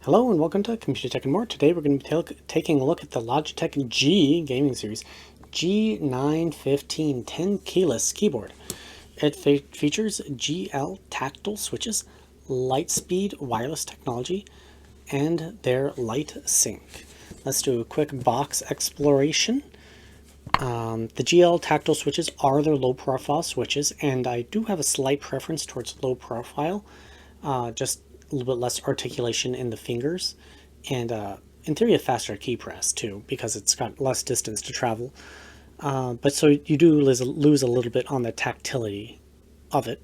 Hello and welcome to Computer Tech and More. Today we're going to be taking a look at the Logitech G gaming series G915 10 keyless keyboard. It features GL tactile switches, Lightspeed wireless technology, and their light sync. Let's do a quick box exploration. The GL tactile switches are their low profile switches, and I do have a slight preference towards low profile, just a little bit less articulation in the fingers, and in theory a faster key press too, because it's got less distance to travel. But so you do lose a little bit on the tactility of it.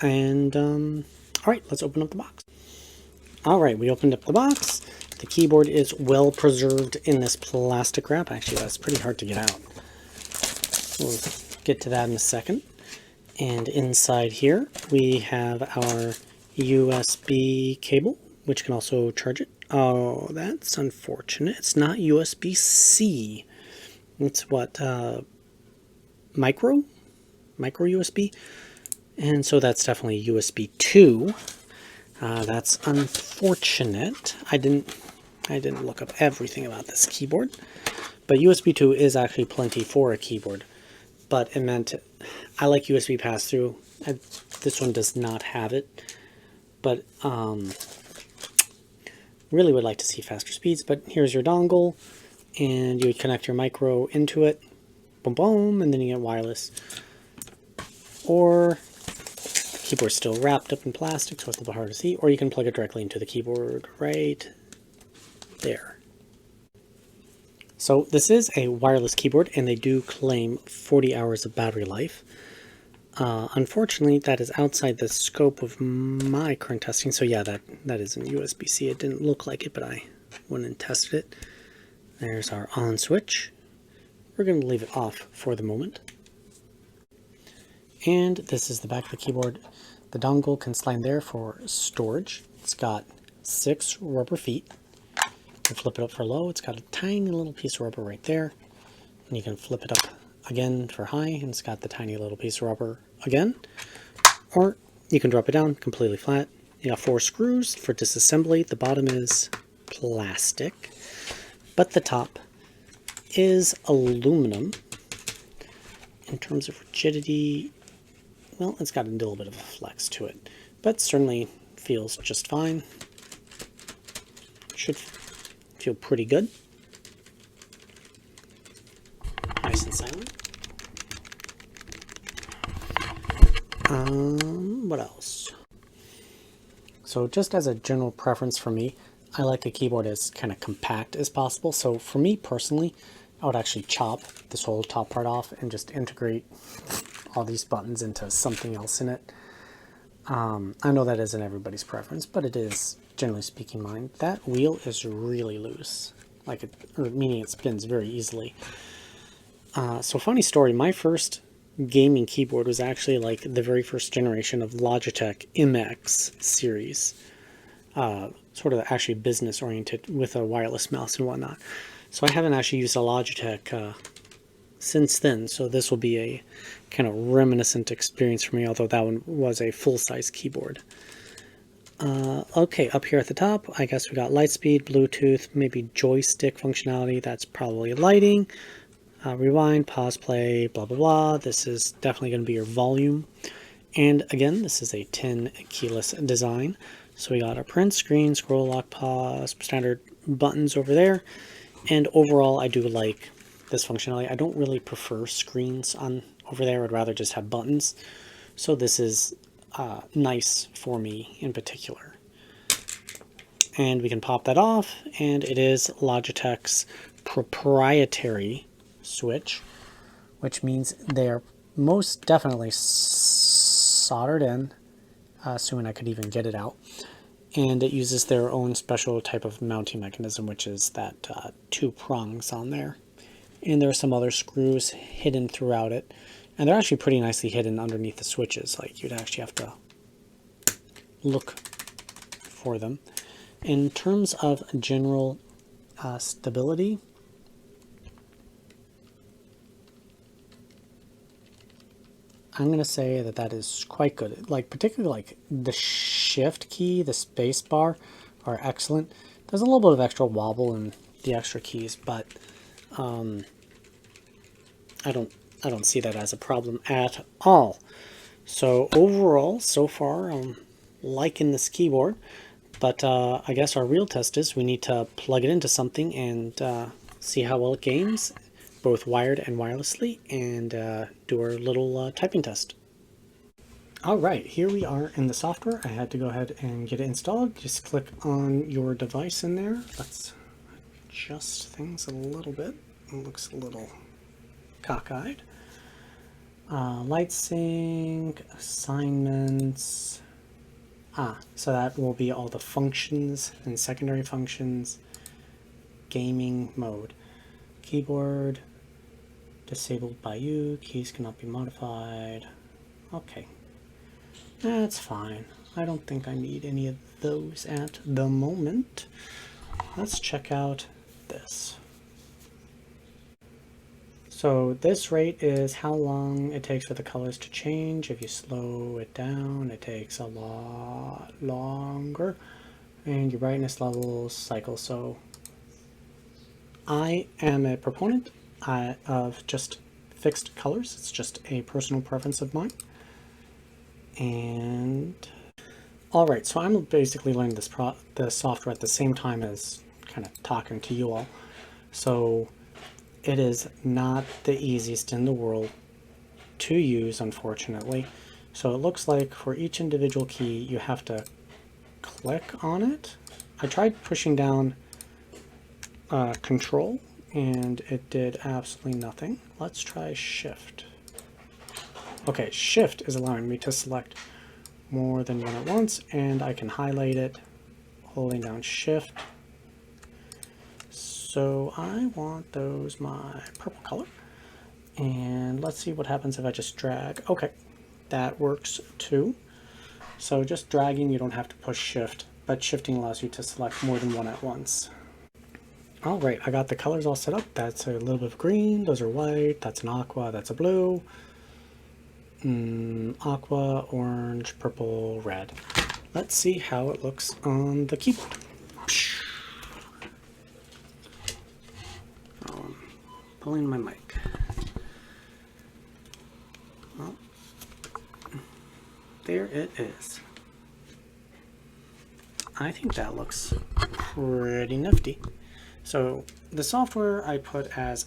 And all right, let's open up the box. All right, we opened up the box. The keyboard is well preserved in this plastic wrap. Actually, that's pretty hard to get out. We'll get to that in a second. And inside here, we have our USB cable, which can also charge it. Oh, that's unfortunate. It's not USB-C. It's what, micro USB? And so that's definitely USB 2. That's unfortunate. I didn't look up everything about this keyboard, but USB 2 is actually plenty for a keyboard. But it meant I like USB pass-through. This one does not have it, but really would like to see faster speeds. But here's your dongle, and you would connect your micro into it, boom, boom, and then you get wireless. Or the keyboard's still wrapped up in plastic, so it's a little hard to see. Or you can plug it directly into the keyboard right there. So this is a wireless keyboard, and they do claim 40 hours of battery life. Unfortunately, that is outside the scope of my current testing. So yeah, that isn't USB-C. It didn't look like it, but I went and tested it. There's our on switch. We're going to leave it off for the moment. And this is the back of the keyboard. The dongle can slide there for storage. It's got 6 rubber feet. You can flip it up for low. It's got a tiny little piece of rubber right there. And you can flip it up again for high, and it's got the tiny little piece of rubber again. Or you can drop it down completely flat. You got 4 screws for disassembly. The bottom is plastic, but the top is aluminum. In terms of rigidity, well, it's got a little bit of a flex to it, but certainly feels just fine. Should feel pretty good. Nice and silent. What else? So just as a general preference for me, I like a keyboard as kind of compact as possible. So for me personally, I would actually chop this whole top part off and just integrate all these buttons into something else in it. I know that isn't everybody's preference, but it is, generally speaking, mine. That wheel is really loose, meaning it spins very easily. So funny story, my first gaming keyboard was actually like the very first generation of Logitech MX series. Sort of actually business oriented with a wireless mouse and whatnot. So I haven't actually used a Logitech since then, so this will be a kind of reminiscent experience for me, although that one was a full-size keyboard. Okay, up here at the top, I guess we got Lightspeed, Bluetooth, maybe joystick functionality. That's probably lighting. Rewind, pause, play, blah, blah, blah. This is definitely going to be your volume. And again, this is a 10 keyless design. So we got our print, screen, scroll, lock, pause, standard buttons over there. And overall, I do like this functionality. I don't really prefer screens on over there. I'd rather just have buttons. So this is nice for me in particular. And we can pop that off, and it is Logitech's proprietary switch, which means they're most definitely soldered in, assuming I could even get it out. And it uses their own special type of mounting mechanism, which is that 2 prongs on there. And there are some other screws hidden throughout it. And they're actually pretty nicely hidden underneath the switches. Like, you'd actually have to look for them. In terms of general stability, I'm going to say that is quite good. Like, particularly like the shift key, the space bar, are excellent. There's a little bit of extra wobble in the extra keys, but I don't see that as a problem at all. So overall, so far, I'm liking this keyboard. But I guess our real test is we need to plug it into something and see how well it games, both wired and wirelessly, and do our little typing test. All right, here we are in the software. I had to go ahead and get it installed. Just click on your device in there. Let's adjust things a little bit. It looks a little cockeyed. Light sync, assignments. So that will be all the functions and secondary functions. Gaming mode. Keyboard, disabled by you. Keys cannot be modified. Okay. That's fine. I don't think I need any of those at the moment. Let's check out this. So this rate is how long it takes for the colors to change. If you slow it down, it takes a lot longer. And your brightness levels cycle. So I am a proponent of just fixed colors. It's just a personal preference of mine. And all right, so I'm basically learning the software at the same time as kind of talking to you all. So it is not the easiest in the world to use, unfortunately. So it looks like for each individual key, you have to click on it. I tried pushing down Control, and it did absolutely nothing. Let's try Shift. Okay, Shift is allowing me to select more than one at once, and I can highlight it holding down Shift. So I want those my purple color. And let's see what happens if I just drag. Okay, that works too. So just dragging, you don't have to push Shift, but shifting allows you to select more than one at once. All right, I got the colors all set up. That's a little bit of green, those are white, that's an aqua, that's a blue. Aqua, orange, purple, red. Let's see how it looks on the keyboard. Pulling my mic. Well, there it is. I think that looks pretty nifty. So the software I put as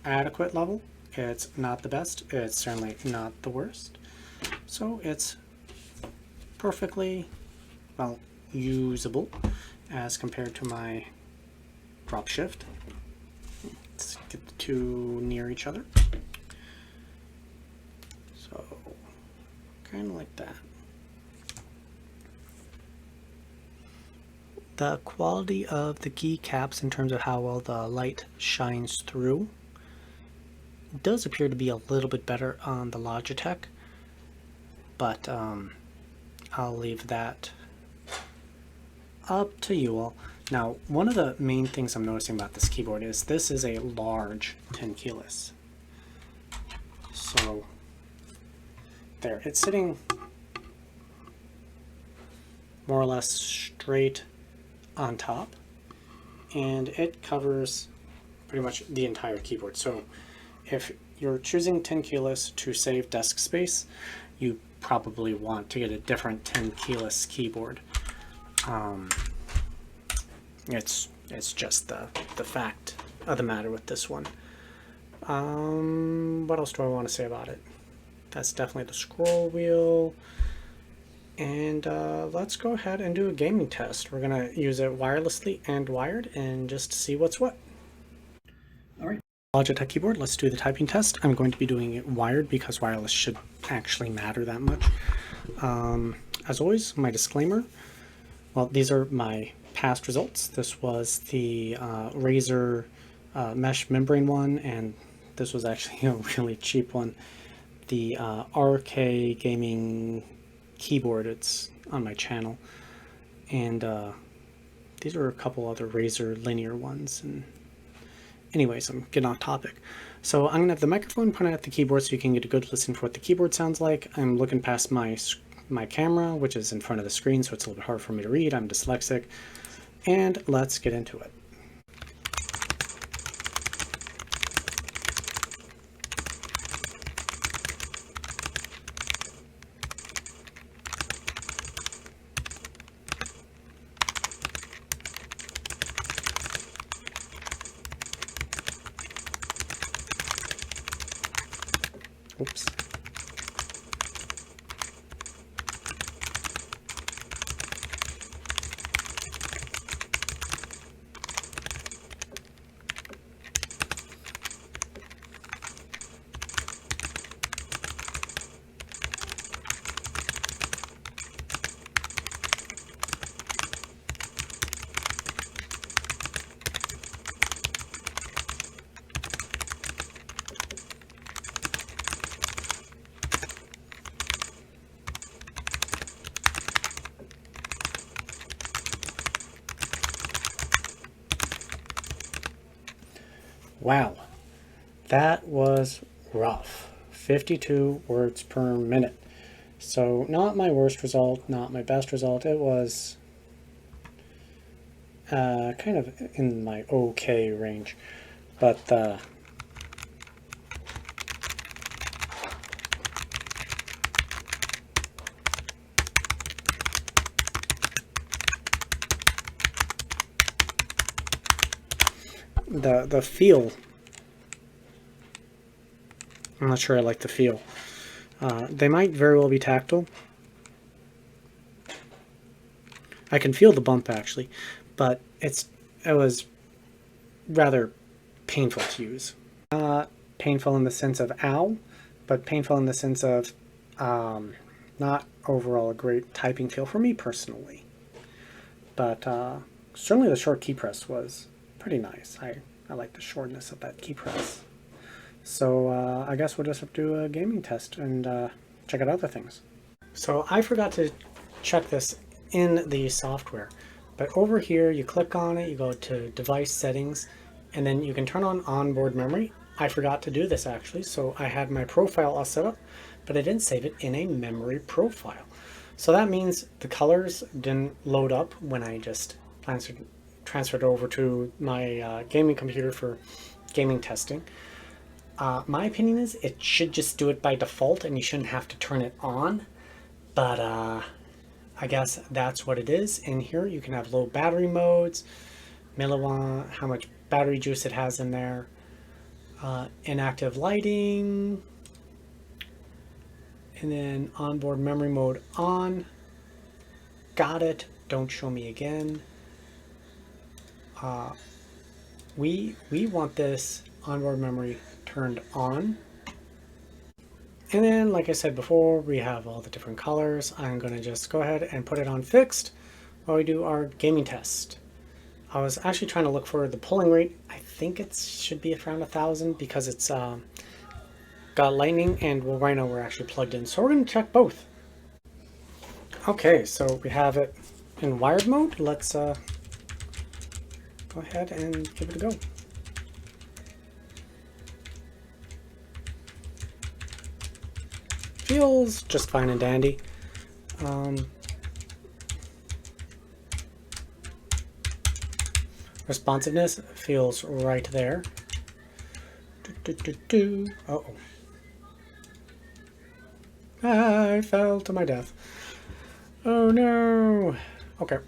adequate level. It's not the best, it's certainly not the worst. So it's perfectly, well, usable as compared to my drop shift. Let's get the two near each other. So, kind of like that. The quality of the keycaps in terms of how well the light shines through does appear to be a little bit better on the Logitech, but I'll leave that up to you all. Now, one of the main things I'm noticing about this keyboard is this is a large 10 keyless. So there, it's sitting more or less straight on top, and it covers pretty much the entire keyboard. So if you're choosing 10 keyless to save desk space, you probably want to get a different 10 keyless keyboard. It's just the fact of the matter with this one. What else do I want to say about it? That's definitely the scroll wheel. And let's go ahead and do a gaming test. We're going to use it wirelessly and wired and just see what's what. All right. Logitech keyboard, let's do the typing test. I'm going to be doing it wired because wireless should actually matter that much. As always, my disclaimer, well, these are my past results. This was the Razer mesh membrane one, and this was actually a really cheap one. The RK gaming keyboard, it's on my channel. And these are a couple other Razer linear ones. And anyways, I'm getting off topic. So I'm going to have the microphone pointed at the keyboard so you can get a good listen for what the keyboard sounds like. I'm looking past my my camera, which is in front of the screen, so it's a little bit hard for me to read. I'm dyslexic. And let's get into it. Oops. Wow, that was rough. 52 words per minute. So not my worst result, not my best result. It was kind of in my okay range. But the feel, I'm not sure I like the feel. They might very well be tactile. I can feel the bump actually, but it was rather painful to use. Painful in the sense of ow, but painful in the sense of not overall a great typing feel for me personally. But certainly the short key press was pretty nice. I like the shortness of that key press. So I guess we'll just have to do a gaming test and check out other things. So I forgot to check this in the software, but over here you click on it, you go to device settings, and then you can turn on onboard memory. I forgot to do this actually, so I had my profile all set up, but I didn't save it in a memory profile. So that means the colors didn't load up when I just transferred over to my gaming computer for gaming testing. My opinion is it should just do it by default and you shouldn't have to turn it on, but I guess that's what it is. In here you can have low battery modes, milliwatt, how much battery juice it has in there, inactive lighting, and then onboard memory mode on. Got it. Don't show me again. We want this onboard memory turned on. And then, like I said before, we have all the different colors. I'm going to just go ahead and put it on fixed while we do our gaming test. I was actually trying to look for the pulling rate. I think it should be around 1,000 because it's got lightning, and well, right now we're actually plugged in. So we're going to check both. Okay, so we have it in wired mode. Let's go ahead and give it a go. Feels just fine and dandy. Responsiveness feels right there. Uh-oh. I fell to my death. Oh no. Okay.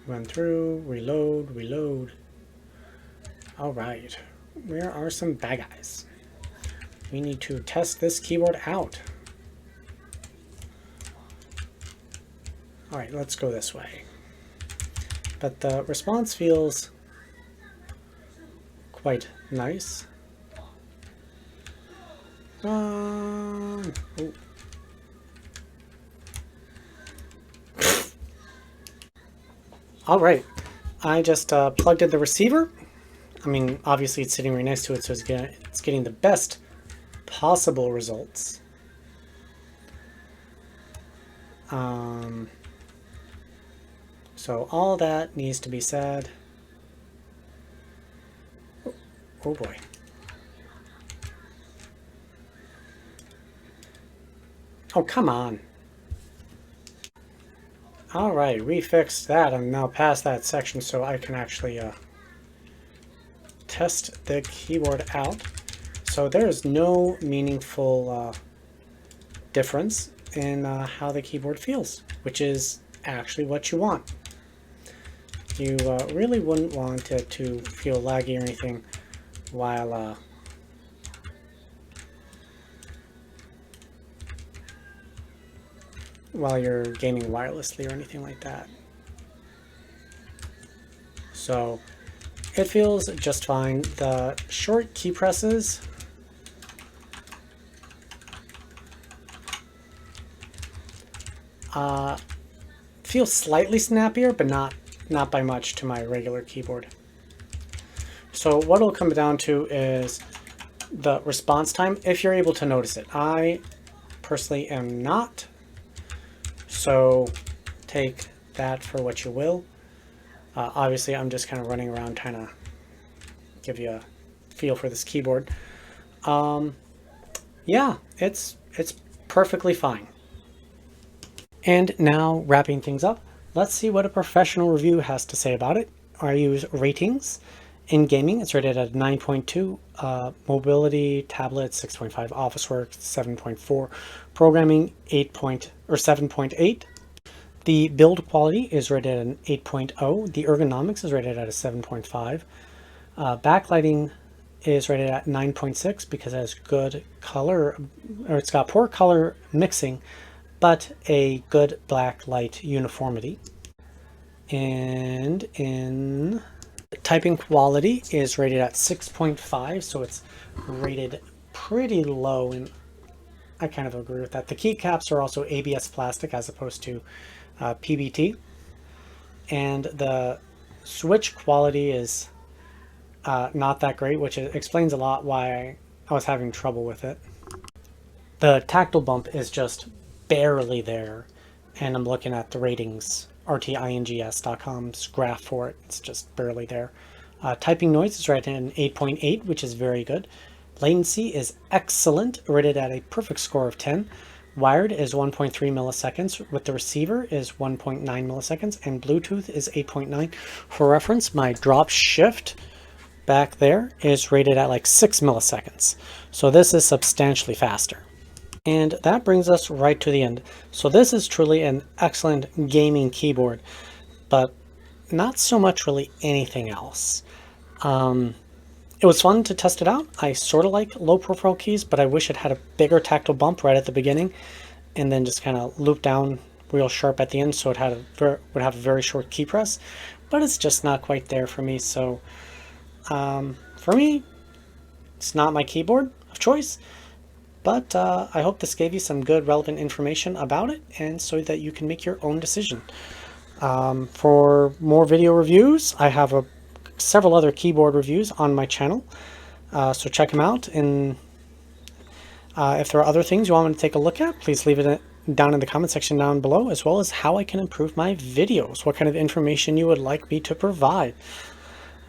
Run through, reload. Alright. Where are some bad guys? We need to test this keyboard out. Alright, let's go this way. But the response feels quite nice. Oh. Alright, I just plugged in the receiver. I mean, obviously it's sitting right next to it, so it's getting the best possible results. So all that needs to be said. Oh boy. Oh, come on. Alright, we fixed that. I'm now past that section so I can actually test the keyboard out. So there's no meaningful difference in how the keyboard feels, which is actually what you want. You really wouldn't want it to feel laggy or anything while you're gaming wirelessly or anything like that. So it feels just fine. The short key presses feel slightly snappier, but not by much to my regular keyboard. So what it'll come down to is the response time, if you're able to notice it. I personally am not, so take that for what you will. Obviously, I'm just kind of running around trying to give you a feel for this keyboard. Yeah, it's perfectly fine. And now, wrapping things up, let's see what a professional review has to say about it. I use RTings. In gaming, it's rated at 9.2, mobility, tablet, 6.5, office work, 7.4, programming, 7.8. The build quality is rated at an 8.0. The ergonomics is rated at a 7.5. Backlighting is rated at 9.6 because it has good color, or it's got poor color mixing, but a good black light uniformity. And in typing quality is rated at 6.5, so it's rated pretty low, and I kind of agree with that. The keycaps are also ABS plastic as opposed to PBT, and the switch quality is not that great, which explains a lot why I was having trouble with it. The tactile bump is just barely there, and I'm looking at the ratings, RTings.com's graph for it. It's just barely there. Typing noise is rated at an 8.8, which is very good. Latency is excellent, rated at a perfect score of 10. Wired is 1.3 milliseconds, with the receiver is 1.9 milliseconds, and Bluetooth is 8.9. For reference, my drop shift back there is rated at like 6 milliseconds. So this is substantially faster. And that brings us right to the end. So this is truly an excellent gaming keyboard, but not so much really anything else. It was fun to test it out. I sort of like low profile keys, but I wish it had a bigger tactile bump right at the beginning and then just kind of loop down real sharp at the end, so it would have a very short key press, but it's just not quite there for me. So for me, it's not my keyboard of choice. But I hope this gave you some good relevant information about it, and so that you can make your own decision. For more video reviews, I have several other keyboard reviews on my channel, so check them out. And if there are other things you want me to take a look at, please leave it down in the comment section down below, as well as how I can improve my videos, what kind of information you would like me to provide.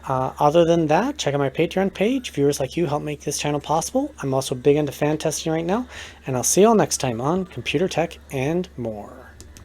Other than that, check out my Patreon page. Viewers like you help make this channel possible. I'm also big into fan testing right now, and I'll see you all next time on Computer Tech and More.